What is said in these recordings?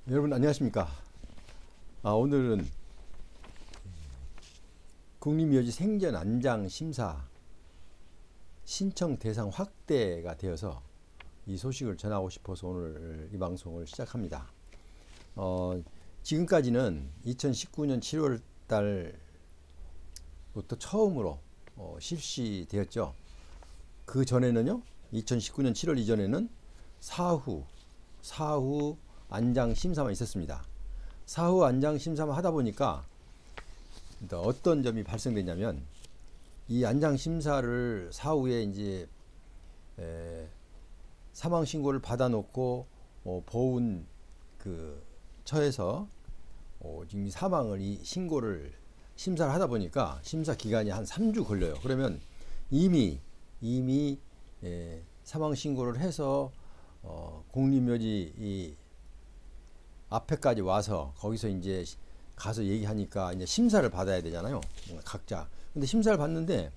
여러분 안녕하십니까? 오늘은 국립묘지 생전 안장 심사 신청 대상 확대가 되어서 이 소식을 전하고 싶어서 오늘 이 방송을 시작합니다. 지금까지는 2019년 7월 달부터 처음으로 실시되었죠. 그 전에는요, 2019년 7월 이전에는 사후 안장 심사만 있었습니다. 사후 안장 심사만 하다 보니까 어떤 점이 발생됐냐면, 이 안장 심사를 사후에 이제 사망 신고를 받아놓고 보훈 그 처에서 지금 사망을 이 신고를 심사를 하다 보니까 심사 기간이 한 3주 걸려요. 그러면 이미 사망 신고를 해서 국립묘지 이 앞에까지 와서 거기서 이제 가서 얘기하니까 이제 심사를 받아야 되잖아요, 각자. 근데 심사를 받는데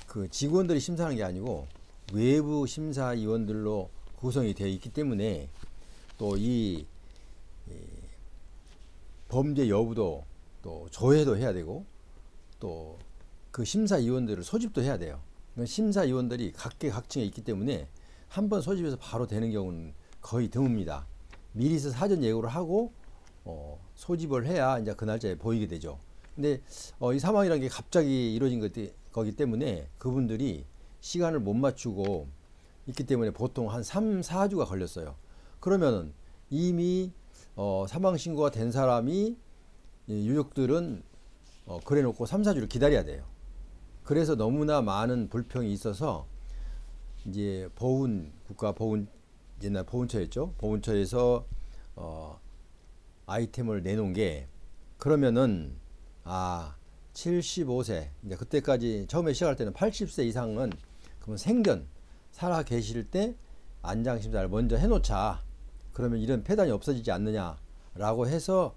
그 직원들이 심사하는 게 아니고 외부 심사위원들로 구성이 되어 있기 때문에 또 이 범죄 여부도 또 조회도 해야 되고 또 그 심사위원들을 소집도 해야 돼요. 심사위원들이 각계각층에 있기 때문에 한번 소집해서 바로 되는 경우는 거의 드뭅니다. 미리서 사전 예고를 하고 소집을 해야 이제 그 날짜에 보이게 되죠. 근데 이 사망이라는 게 갑자기 이루어진 거기 때문에 그분들이 시간을 못 맞추고 있기 때문에 보통 한 3, 4주가 걸렸어요. 그러면은 이미 사망 신고가 된 사람이 유족들은 그래 놓고 3, 4주를 기다려야 돼요. 그래서 너무나 많은 불평이 있어서 이제 옛날 보훈처였죠. 보훈처에서 아이템을 내놓은 게, 그러면은 75세, 이제 그때까지 처음에 시작할 때는 80세 이상은 그러면 생전 살아 계실 때 안장 심사를 먼저 해놓자. 그러면 이런 폐단이 없어지지 않느냐라고 해서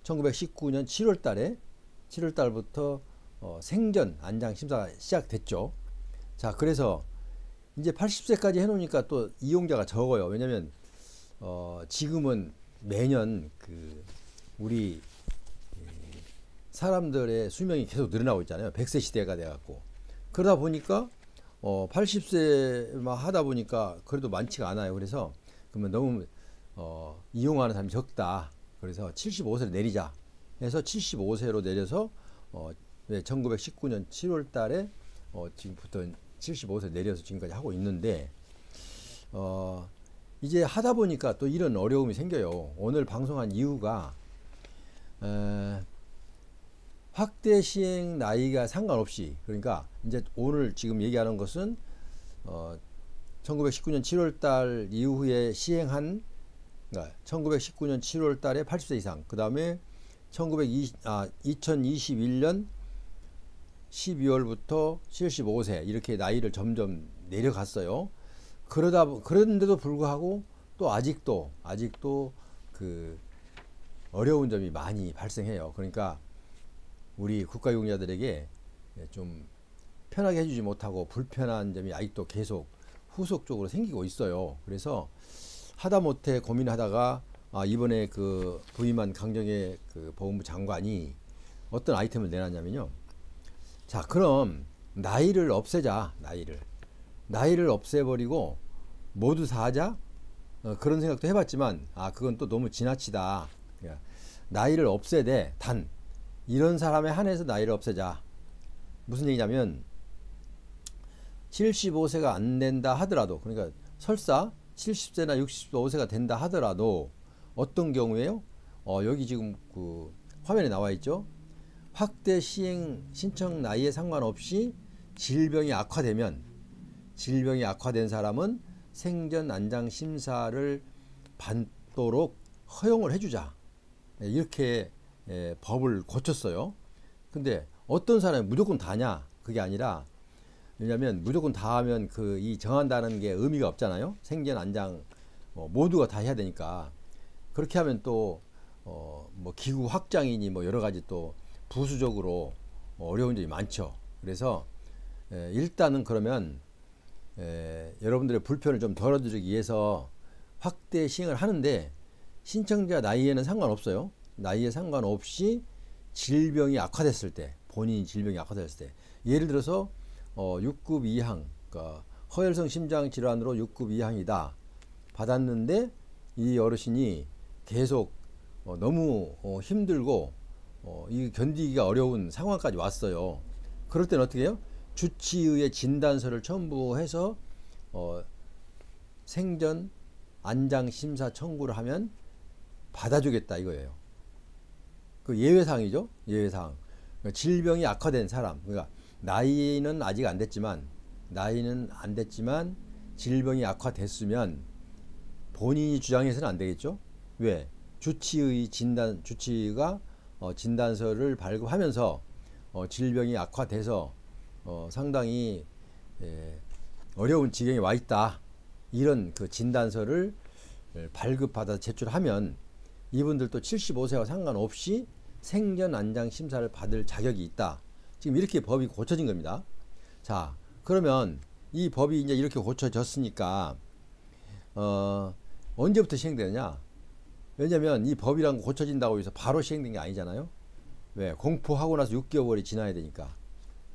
1919년 7월 달부터 생전 안장 심사가 시작됐죠. 자, 그래서 이제 80세까지 해놓으니까 또 이용자가 적어요. 왜냐면 지금은 매년 그 우리 사람들의 수명이 계속 늘어나고 있잖아요. 100세 시대가 돼갖고. 그러다 보니까 80세만 하다 보니까 그래도 많지가 않아요. 그래서 그러면 너무 이용하는 사람이 적다. 그래서 75세로 내리자 해서 75세로 내려서 1919년 7월 달에 지금부터 75세 내려서 지금까지 하고 있는데, 이제 하다 보니까 또 이런 어려움이 생겨요. 오늘 방송한 이유가 확대 시행 나이가 상관없이, 그러니까 이제 오늘 지금 얘기하는 것은 1919년 7월 달 이후에 시행한, 그러니까 1919년 7월 달에 80세 이상, 그 다음에 2021년 12월부터 75세 이렇게 나이를 점점 내려갔어요. 그런데도 불구하고 또 아직도 그 어려운 점이 많이 발생해요. 그러니까 우리 국가유공자들에게 좀 편하게 해주지 못하고 불편한 점이 아직도 계속 후속적으로 생기고 있어요. 그래서 하다못해 고민하다가 이번에 그 부임한 강정의 그 보훈부 장관이 어떤 아이템을 내놨냐면요. 자, 그럼 나이를 없애자. 나이를 없애버리고 모두 다 하자. 그런 생각도 해봤지만 그건 또 너무 지나치다. 그러니까 나이를 없애되 단 이런 사람에 한해서 나이를 없애자. 무슨 얘기냐면 75세가 안 된다 하더라도, 그러니까 설사 70세나 65세가 된다 하더라도 어떤 경우에요? 여기 지금 그 화면에 나와 있죠. 확대 시행 신청 나이에 상관없이 질병이 악화된 사람은 생전 안장 심사를 받도록 허용을 해주자. 이렇게 법을 고쳤어요. 근데 어떤 사람이 무조건 다냐? 그게 아니라, 왜냐하면 무조건 다 하면 그 이 정한다는 게 의미가 없잖아요. 생전 안장 모두가 다 해야 되니까. 그렇게 하면 또 뭐 기구 확장이니 뭐 여러 가지 또 부수적으로 어려운 점이 많죠. 그래서 일단은 그러면 여러분들의 불편을 좀 덜어드리기 위해서 확대 시행을 하는데, 신청자 나이에는 상관없어요. 나이에 상관없이 질병이 악화됐을 때, 본인이 질병이 악화됐을 때, 예를 들어서 6급 이항, 그러니까 허혈성 심장 질환으로 6급 이항이다 받았는데 이 어르신이 계속 너무 힘들고 이 견디기가 어려운 상황까지 왔어요. 그럴 때는 어떻게 해요? 주치의의 진단서를 첨부해서 생전 안장 심사 청구를 하면 받아주겠다 이거예요. 그 예외사항이죠. 예외사항. 그러니까 질병이 악화된 사람, 그러니까 나이는 아직 안 됐지만 질병이 악화됐으면 본인이 주장해서는 안 되겠죠. 왜? 주치의가 진단서를 발급하면서 질병이 악화돼서 상당히 어려운 지경에 와 있다. 이런 그 진단서를 발급받아 제출하면 이분들도 75세와 상관없이 생전 안장 심사를 받을 자격이 있다. 지금 이렇게 법이 고쳐진 겁니다. 자, 그러면 이 법이 이제 이렇게 고쳐졌으니까 언제부터 시행되느냐? 왜냐면 이 법이란 거 고쳐진다고 해서 바로 시행된 게 아니잖아요. 왜? 공포하고 나서 6개월이 지나야 되니까.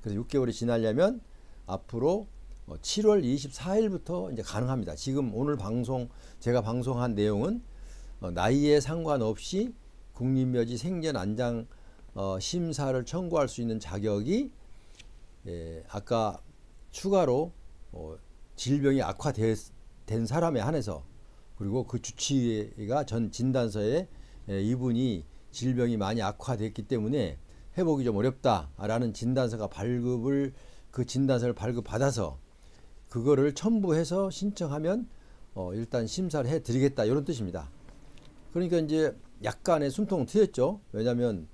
그래서 6개월이 지나려면 앞으로 7월 24일부터 이제 가능합니다. 지금 오늘 제가 방송한 내용은 나이에 상관없이 국립묘지 생전 안장 심사를 청구할 수 있는 자격이 아까 추가로 질병이 악화된 사람에 한해서, 그리고 그 주치의가 전 진단서에 이분이 질병이 많이 악화됐기 때문에 회복이 좀 어렵다라는 그 진단서를 발급받아서 그거를 첨부해서 신청하면 일단 심사를 해드리겠다 이런 뜻입니다. 그러니까 이제 약간의 숨통은 트였죠. 왜냐하면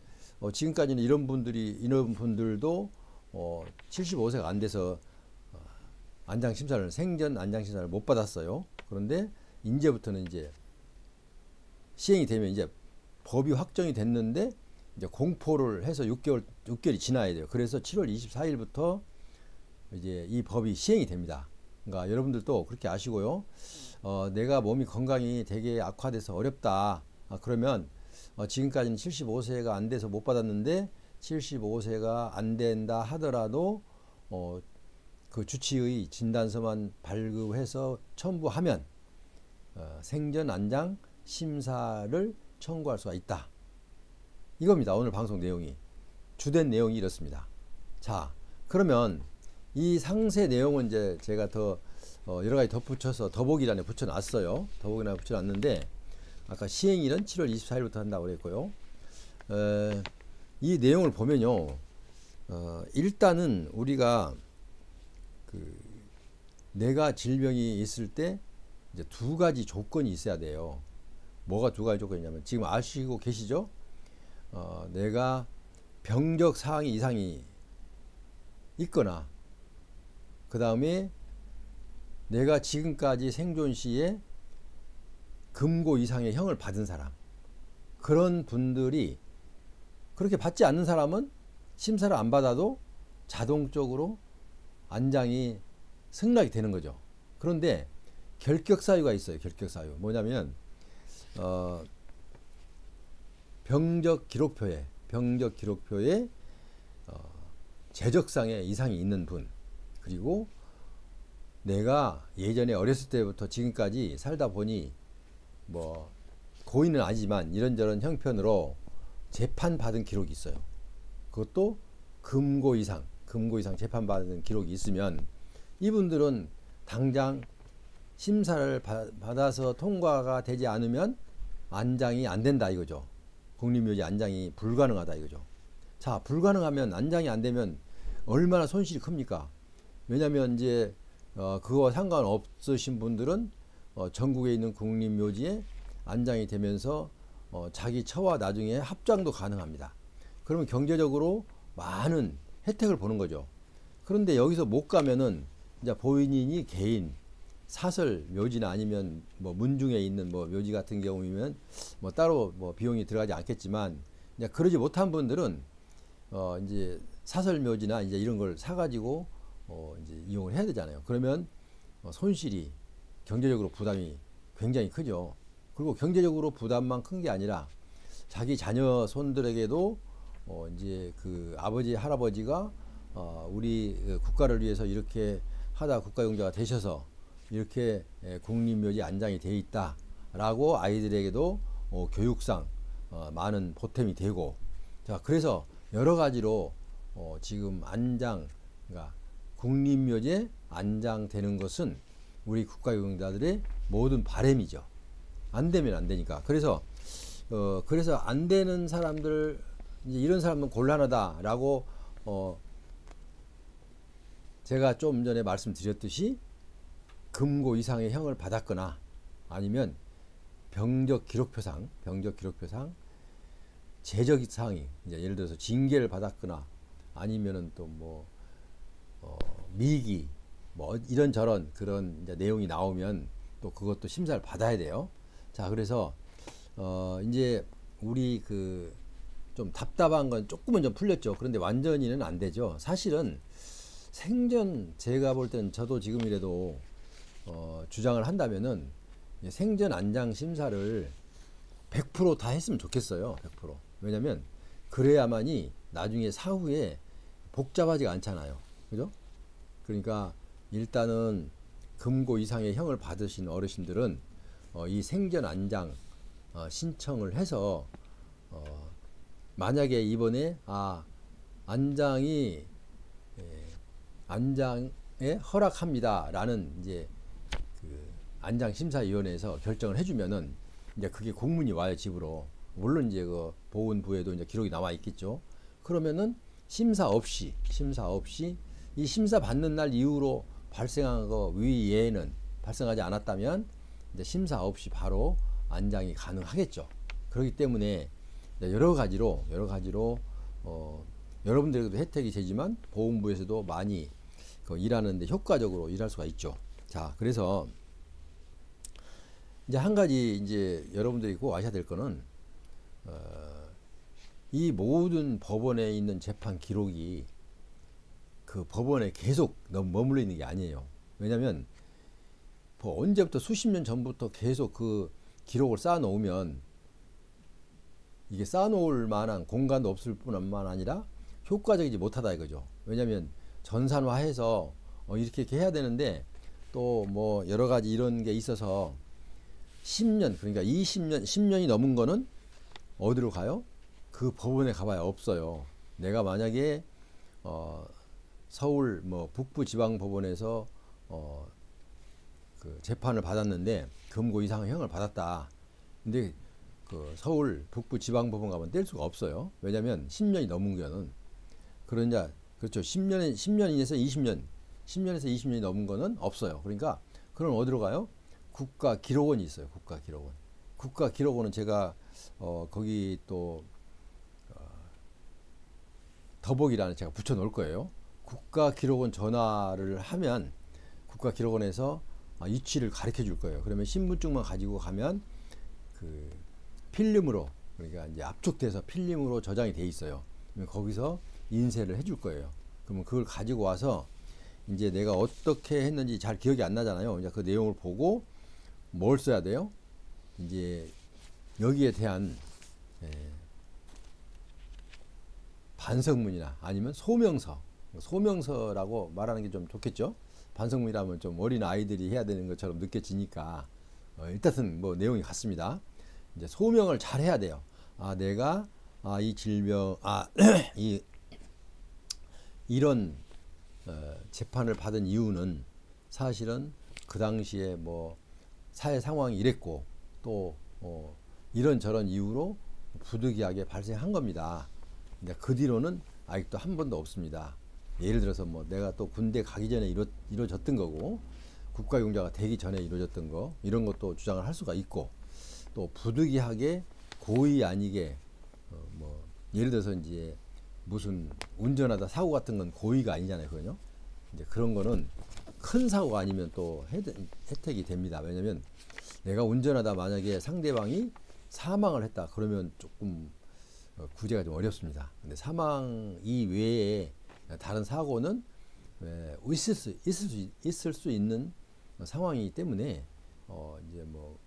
지금까지는 이런 분들도 75세가 안 돼서 생전 안장 심사를 못 받았어요. 그런데 이제부터는 이제 시행이 되면 이제 법이 확정이 됐는데 이제 공포를 해서 6개월이 지나야 돼요. 그래서 7월 24일부터 이제 이 법이 시행이 됩니다. 그러니까 여러분들도 그렇게 아시고요. 내가 몸이 건강이 되게 악화돼서 어렵다. 그러면 지금까지는 75세가 안 돼서 못 받았는데 75세가 안 된다 하더라도 그 주치의 진단서만 발급해서 첨부하면 생전 안장 심사를 청구할 수가 있다. 이겁니다. 오늘 방송 내용이. 주된 내용이 이렇습니다. 자, 그러면 이 상세 내용은 이제 제가 더 여러 가지 덧붙여서 더보기란에 붙여놨어요. 더보기란에 붙여놨는데 아까 시행일은 7월 24일부터 한다고 그랬고요. 이 내용을 보면요. 일단은 우리가 내가 질병이 있을 때 이제 두 가지 조건이 있어야 돼요. 뭐가 두 가지 조건이냐면 지금 아시고 계시죠? 내가 병적 사항 이상이 있거나 그 다음에 내가 지금까지 생존 시에 금고 이상의 형을 받은 사람, 그런 분들이, 그렇게 받지 않는 사람은 심사를 안 받아도 자동적으로 안장이 승낙이 되는 거죠. 그런데 결격사유가 있어요. 결격사유 뭐냐면 병적 기록표에 재적상의 이상이 있는 분, 그리고 내가 예전에 어렸을 때부터 지금까지 살다 보니 뭐 고의는 아니지만 이런저런 형편으로 재판받은 기록이 있어요. 그것도 금고 이상 재판받은 기록이 있으면 이분들은 당장 심사를 받아서 통과가 되지 않으면 안장이 안 된다 이거죠. 국립묘지 안장이 불가능하다 이거죠. 자, 불가능하면 안장이 안 되면 얼마나 손실이 큽니까? 왜냐면 이제 그거와 상관없으신 분들은 전국에 있는 국립묘지에 안장이 되면서 자기 처와 나중에 합장도 가능합니다. 그러면 경제적으로 많은 혜택을 보는 거죠. 그런데 여기서 못 가면은 이제 본인이 개인 사설 묘지나 아니면 뭐 문중에 있는 뭐 묘지 같은 경우면 뭐 따로 뭐 비용이 들어가지 않겠지만, 이제 그러지 못한 분들은 이제 사설 묘지나 이제 이런 걸 사가지고 이제 이용을 해야 되잖아요. 그러면 손실이, 경제적으로 부담이 굉장히 크죠. 그리고 경제적으로 부담만 큰 게 아니라 자기 자녀 손들에게도 이제 그 아버지 할아버지가 우리 국가를 위해서 이렇게 하다 국가용자가 되셔서 이렇게 국립묘지 안장이 돼 있다라고 아이들에게도 교육상 많은 보탬이 되고, 자 그래서 여러 가지로 지금 안장, 그러니까 국립묘지에 안장되는 것은 우리 국가용자들의 모든 바람이죠. 안 되면 안 되니까. 그래서 안 되는 사람들, 이제 이런 사람은 곤란하다라고 제가 좀 전에 말씀드렸듯이 금고 이상의 형을 받았거나 아니면 병적 기록표상 재적 사항이, 이제 예를 들어서 징계를 받았거나 아니면은 또 뭐 미기 뭐 이런저런 그런 이제 내용이 나오면 또 그것도 심사를 받아야 돼요. 자, 그래서 이제 우리 그 좀 답답한 건 조금은 좀 풀렸죠. 그런데 완전히는 안 되죠. 사실은 생전 제가 볼 때는 저도 지금이라도 주장을 한다면은 생전 안장 심사를 100% 다 했으면 좋겠어요. 100%. 왜냐면 그래야만이 나중에 사후에 복잡하지가 않잖아요. 그죠? 그러니까 일단은 금고 이상의 형을 받으신 어르신들은 이 생전 안장 신청을 해서 만약에 이번에 안장에 허락합니다라는 이제 그 안장심사위원회에서 결정을 해주면은 이제 그게 공문이 와요, 집으로. 물론 이제 그 보훈부에도 이제 기록이 남아 있겠죠. 그러면은 심사 없이 이 심사 받는 날 이후로 발생한 거 위에는 발생하지 않았다면 이제 심사 없이 바로 안장이 가능하겠죠. 그렇기 때문에 여러 가지로 여러분들에게도 혜택이 되지만 보훈부에서도 많이 일하는데 효과적으로 일할 수가 있죠. 자, 그래서 이제 한 가지 이제 여러분들이 꼭 아셔야 될 거는 이 모든 법원에 있는 재판 기록이 그 법원에 계속 머물러 있는 게 아니에요. 왜냐하면 언제부터 수십 년 전부터 계속 그 기록을 쌓아 놓으면 이게 쌓아 놓을 만한 공간도 없을 뿐만 아니라 효과적이지 못하다 이거죠. 왜냐하면 전산화해서 이렇게 해야 되는데 또 뭐 여러 가지 이런 게 있어서 10년, 그러니까 20년, 10년이 넘은 거는 어디로 가요? 그 법원에 가봐야 없어요. 내가 만약에 서울 뭐 북부지방법원에서 그 재판을 받았는데 금고 이상의 형을 받았다. 근데 그 서울 북부지방법원 가면 뗄 수가 없어요. 왜냐하면 10년이 넘은 거는 그러냐, 그렇죠. 10년에서 20년, 10년에서 20년이 넘은 거는 없어요. 그러니까 그럼 어디로 가요? 국가기록원이 있어요. 국가기록원. 국가기록원은 제가 거기 또 더보기란에 제가 붙여 놓을 거예요. 국가기록원 전화를 하면 국가기록원에서 위치를 가르쳐 줄 거예요. 그러면 신분증만 가지고 가면 그 필름으로, 그러니까 이제 압축돼서 필름으로 저장이 돼 있어요. 그러면 거기서 인쇄를 해줄 거예요. 그러면 그걸 가지고 와서 이제 내가 어떻게 했는지 잘 기억이 안 나잖아요. 이제 그 내용을 보고 뭘 써야 돼요? 이제 여기에 대한 반성문이나 아니면 소명서라고 말하는 게 좀 좋겠죠. 반성문이라면 좀 어린 아이들이 해야 되는 것처럼 느껴지니까 일단은 뭐 내용이 같습니다. 이제 소명을 잘 해야 돼요. 내가 이 질병 이런 재판을 받은 이유는 사실은 그 당시에 뭐 사회 상황이 이랬고 또 이런저런 이유로 부득이하게 발생한 겁니다. 근데 그 뒤로는 아직도 한 번도 없습니다. 예를 들어서 뭐 내가 또 군대 가기 전에 이루어졌던 거고 국가용자가 되기 전에 이루어졌던 거, 이런 것도 주장을 할 수가 있고, 또 부득이하게 고의 아니게 뭐 예를 들어서 이제 무슨 운전하다 사고 같은 건 고의가 아니잖아요. 그거요. 이제 그런 거는 큰 사고가 아니면 또 혜택이 됩니다. 왜냐면 내가 운전하다 만약에 상대방이 사망을 했다 그러면 조금 구제가 좀 어렵습니다. 근데 사망 이외에 다른 사고는 있을 수 있는 상황이기 때문에 이제 뭐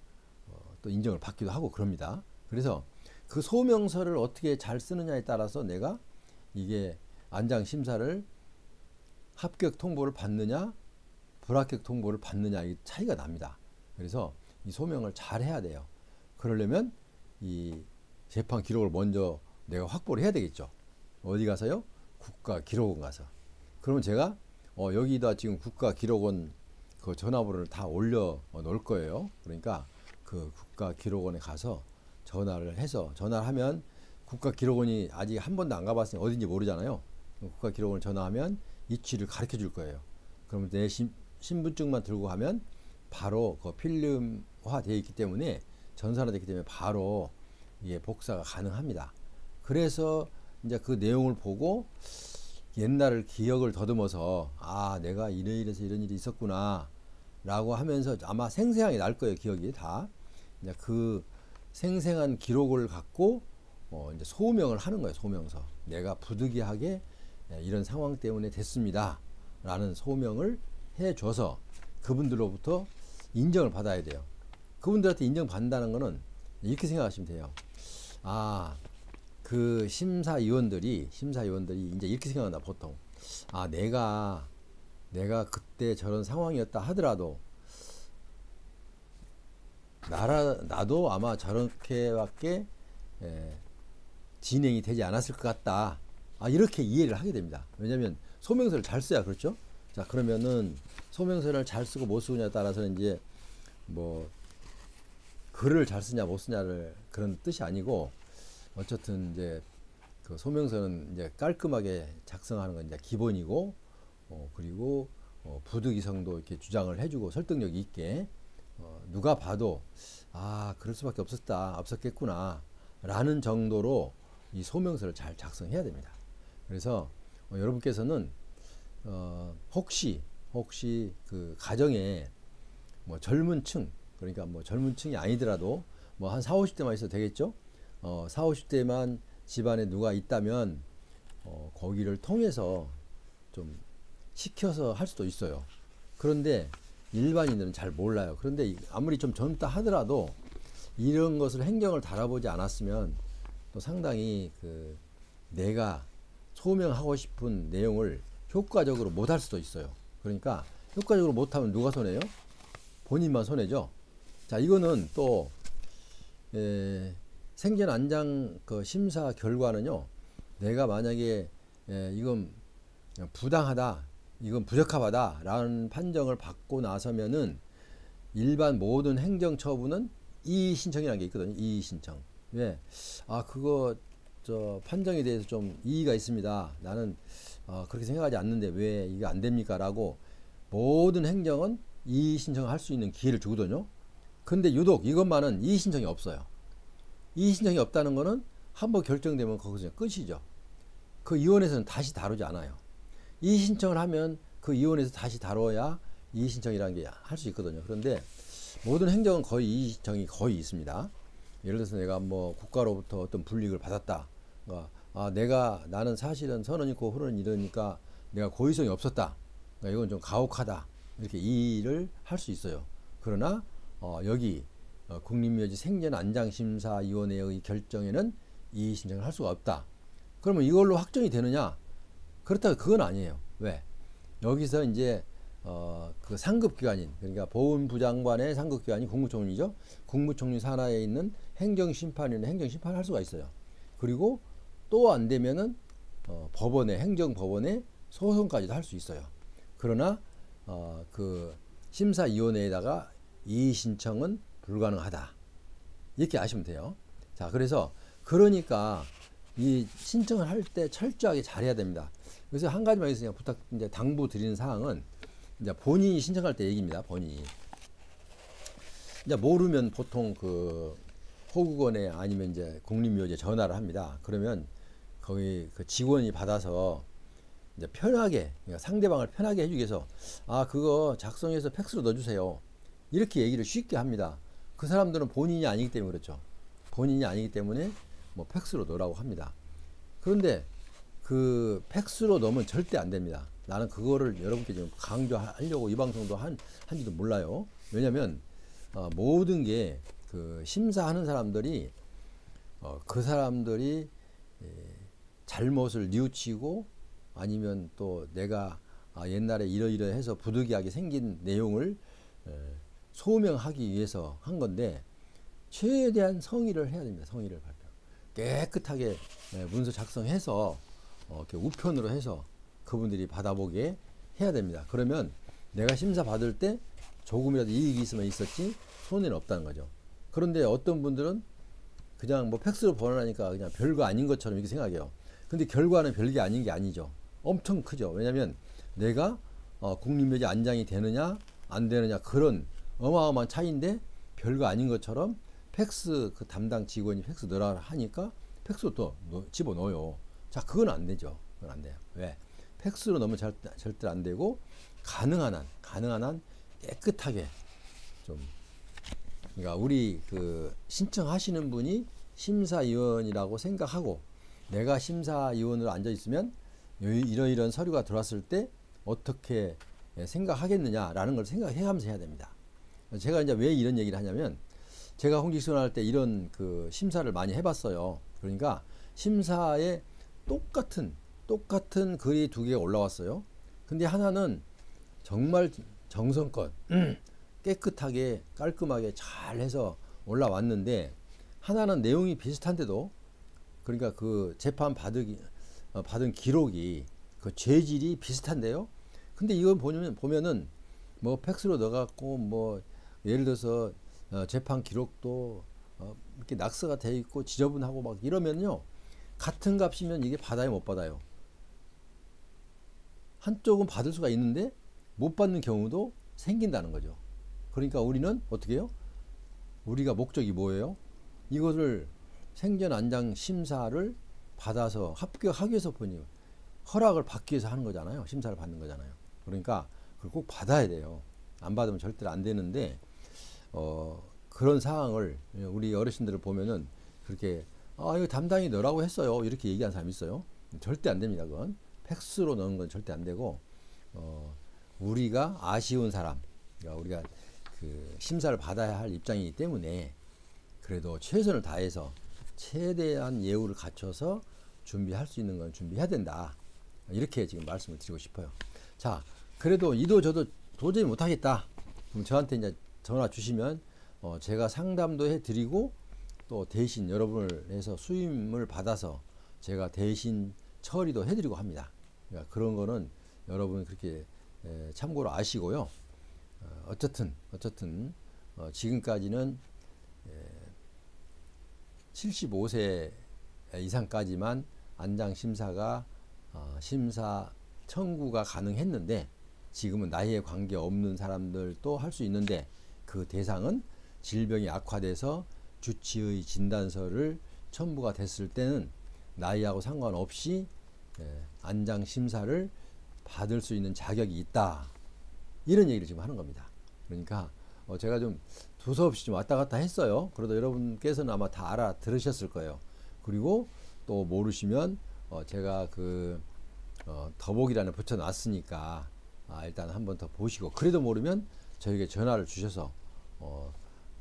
또 인정을 받기도 하고 그럽니다. 그래서 그 소명서를 어떻게 잘 쓰느냐에 따라서 내가 이게 안장 심사를 합격 통보를 받느냐 불합격 통보를 받느냐 이 차이가 납니다. 그래서 이 소명을 잘 해야 돼요. 그러려면 이 재판 기록을 먼저 내가 확보를 해야 되겠죠. 어디 가서요? 국가기록원 가서. 그러면 제가 여기다 지금 국가기록원 그 전화번호를 다 올려 놓을 거예요. 그러니까 그 국가기록원에 가서 전화를 해서 전화를 하면 국가기록원이 아직 한 번도 안 가봤으니 어딘지 모르잖아요. 국가기록원 전화하면 위치를 가르쳐 줄 거예요. 그러면 내 신분증만 들고 가면 바로 그 필름화 되어 있기 때문에 전산화 되기 때문에 바로 이게 복사가 가능합니다. 그래서 이제 그 내용을 보고 옛날을 기억을 더듬어서 아 내가 이래서 이런 일이 있었구나 라고 하면서 아마 생생하게 날 거예요. 기억이 다. 이제 그 생생한 기록을 갖고 이제 소명을 하는 거예요. 소명서. 내가 부득이하게 이런 상황 때문에 됐습니다 라는 소명을 해줘서 그분들로부터 인정을 받아야 돼요. 그분들한테 인정받는다는 거는 이렇게 생각하시면 돼요. 아, 그 심사위원들이 이제 이렇게 생각한다 보통. 아, 내가 그때 저런 상황이었다 하더라도 나도 아마 저렇게밖에 진행이 되지 않았을 것 같다. 아, 이렇게 이해를 하게 됩니다. 왜냐하면 소명서를 잘 써야 그렇죠. 자, 그러면은 소명서를 잘 쓰고 못 쓰느냐에 따라서는 이제 뭐 글을 잘 쓰냐 못 쓰냐를 그런 뜻이 아니고 어쨌든 이제 그 소명서는 이제 깔끔하게 작성하는 건 이제 기본이고 그리고 부득이성도 이렇게 주장을 해주고 설득력 있게 누가 봐도 아 그럴 수밖에 없었겠구나 라는 정도로 이 소명서를 잘 작성해야 됩니다. 그래서 여러분께서는 혹시 그 가정에 뭐 젊은 층 그러니까 뭐 젊은 층이 아니더라도 뭐 한 40, 50대만 있어도 되겠죠. 40, 50대만 집안에 누가 있다면 거기를 통해서 좀 시켜서 할 수도 있어요. 그런데 일반인들은 잘 몰라요. 그런데 아무리 좀 젊다 하더라도 이런 것을 행정을 다뤄보지 않았으면 또 상당히 그 내가 소명하고 싶은 내용을 효과적으로 못할 수도 있어요. 그러니까 효과적으로 못하면 누가 손해요? 본인만 손해죠. 자, 이거는 또 생전 안장 그 심사 결과는요. 내가 만약에 이건 부당하다, 이건 부적합하다 라는 판정을 받고 나서면은 일반 모든 행정처분은 이의 신청이라는 게 있거든요. 이의 신청. 왜? 아, 그거 저 판정에 대해서 좀 이의가 있습니다. 나는 그렇게 생각하지 않는데 왜 이게 안 됩니까? 라고 모든 행정은 이의 신청을 할 수 있는 기회를 주거든요. 근데 유독 이것만은 이의 신청이 없어요. 이의 신청이 없다는 거는 한번 결정되면 거기서 끝이죠. 그 위원회에서는 다시 다루지 않아요. 이의 신청을 하면 그 위원회에서 다시 다뤄야 이의 신청이라는 게 할 수 있거든요. 그런데 모든 행정은 거의 이의 신청이 거의 있습니다. 예를 들어서 내가 뭐 국가로부터 어떤 불이익을 받았다. 나는 사실은 선언 있고 흐르는 이러니까 내가 고의성이 없었다. 그러니까 이건 좀 가혹하다. 이렇게 이의를 할 수 있어요. 그러나 여기 국립묘지 생전안장심사위원회의 결정에는 이의 신청을 할 수가 없다. 그러면 이걸로 확정이 되느냐? 그렇다고 그건 아니에요. 왜? 여기서 이제 그 상급기관인 그러니까 보훈부 장관의 상급기관이 국무총리죠. 국무총리 산하에 있는 행정심판위는 행정심판을 할 수가 있어요. 그리고 또 안 되면은 법원에 행정법원에 소송까지도 할 수 있어요. 그러나 그 심사위원회에다가 이의 신청은 불가능하다. 이렇게 아시면 돼요. 자, 그래서 그러니까 이 신청을 할 때 철저하게 잘해야 됩니다. 그래서 한 가지만 있으니까 이제 당부 드리는 사항은 이제 본인이 신청할 때 얘기입니다. 본인이 이제 모르면 보통 그 호국원에 아니면 이제 국립묘지에 전화를 합니다. 그러면 거기 그 직원이 받아서 이제 편하게 그러니까 상대방을 편하게 해주기 위해서 그거 작성해서 팩스로 넣어주세요. 이렇게 얘기를 쉽게 합니다. 그 사람들은 본인이 아니기 때문에 그렇죠. 본인이 아니기 때문에 뭐 팩스로 넣으라고 합니다. 그런데 그 팩스로 넣으면 절대 안 됩니다. 나는 그거를 여러분께 지금 강조하려고 이 방송도 한지도 몰라요. 왜냐면 모든 게 그 심사하는 사람들이 그 사람들이 잘못을 뉘우치고 아니면 또 내가 옛날에 이러이러해서 부득이하게 생긴 내용을 소명하기 위해서 한 건데 최대한 성의를 해야 됩니다. 성의를 발표. 깨끗하게 문서 작성해서 이렇게 우편으로 해서 그분들이 받아보게 해야 됩니다. 그러면 내가 심사 받을 때 조금이라도 이익이 있으면 있었지 손해는 없다는 거죠. 그런데 어떤 분들은 그냥 뭐 팩스로 보내니까 그냥 별거 아닌 것처럼 이렇게 생각해요. 근데 결과는 별게 아닌 게 아니죠. 엄청 크죠. 왜냐하면 내가 국립묘지 안장이 되느냐 안 되느냐 그런 어마어마한 차이인데 별거 아닌 것처럼 팩스 그 담당 직원이 팩스 넣으라 하니까 팩스로 또 집어넣어요. 자, 그건 안 되죠. 그건 안 돼요. 왜? 팩스로 넣으면 절대 안 되고 가능한 한 깨끗하게 좀, 그러니까 우리 그 신청하시는 분이 심사위원이라고 생각하고 내가 심사위원으로 앉아 있으면 이런 서류가 들어왔을 때 어떻게 생각하겠느냐라는 걸 생각해가면서 해야 됩니다. 제가 이제 왜 이런 얘기를 하냐면 제가 홍직선할 때 이런 그 심사를 많이 해봤어요. 그러니까 심사에 똑같은 글이 두 개가 올라왔어요. 근데 하나는 정말 정성껏 깨끗하게 깔끔하게 잘 해서 올라왔는데 하나는 내용이 비슷한데도 그러니까 그 재판 받은 기록이 그 죄질이 비슷한데요. 근데 이건 보면은 뭐 팩스로 넣어갖고 뭐 예를 들어서 재판 기록도 이렇게 낙서가 돼 있고 지저분하고 막 이러면요 같은 값이면 이게 받아요 못 받아요? 한쪽은 받을 수가 있는데 못 받는 경우도 생긴다는 거죠. 그러니까 우리는 어떻게 해요? 우리가 목적이 뭐예요? 이것을 생전 안장 심사를 받아서 합격하기 위해서 보니 허락을 받기 위해서 하는 거잖아요. 심사를 받는 거잖아요. 그러니까 그걸 꼭 받아야 돼요. 안 받으면 절대로 안 되는데 그런 상황을 우리 어르신들을 보면은 그렇게 이거 담당이 너라고 했어요 이렇게 얘기한 사람이 있어요. 절대 안 됩니다. 그건 팩스로 넣은 건 절대 안 되고 우리가 아쉬운 사람, 그러니까 우리가 그 심사를 받아야 할 입장이기 때문에 그래도 최선을 다해서 최대한 예우를 갖춰서 준비할 수 있는 건 준비해야 된다. 이렇게 지금 말씀을 드리고 싶어요. 자, 그래도 이도 저도 도저히 못하겠다. 그럼 저한테 이제 전화 주시면 제가 상담도 해드리고 또 대신 여러분을 해서 수임을 받아서 제가 대신 처리도 해드리고 합니다. 그러니까 그런 거는 여러분 그렇게 참고로 아시고요. 어쨌든 지금까지는 75세 이상까지만 안장 심사가 심사 청구가 가능했는데 지금은 나이에 관계없는 사람들도 할 수 있는데 그 대상은 질병이 악화돼서 주치의 진단서를 첨부가 됐을 때는 나이하고 상관없이 안장 심사를 받을 수 있는 자격이 있다. 이런 얘기를 지금 하는 겁니다. 그러니까 제가 좀 두서없이 좀 왔다 갔다 했어요. 그래도 여러분께서는 아마 다 알아들으셨을 거예요. 그리고 또 모르시면 제가 그 더보기란에 붙여놨으니까 일단 한번 더 보시고 그래도 모르면 저에게 전화를 주셔서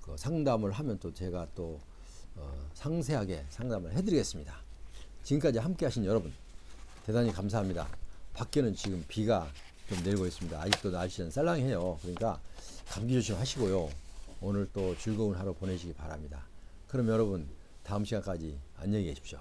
그 상담을 하면 또 제가 또 상세하게 상담을 해드리겠습니다. 지금까지 함께 하신 여러분 대단히 감사합니다. 밖에는 지금 비가 좀 내리고 있습니다. 아직도 날씨는 쌀랑해요. 그러니까 감기 조심하시고요. 오늘 또 즐거운 하루 보내시기 바랍니다. 그럼 여러분 다음 시간까지 안녕히 계십시오.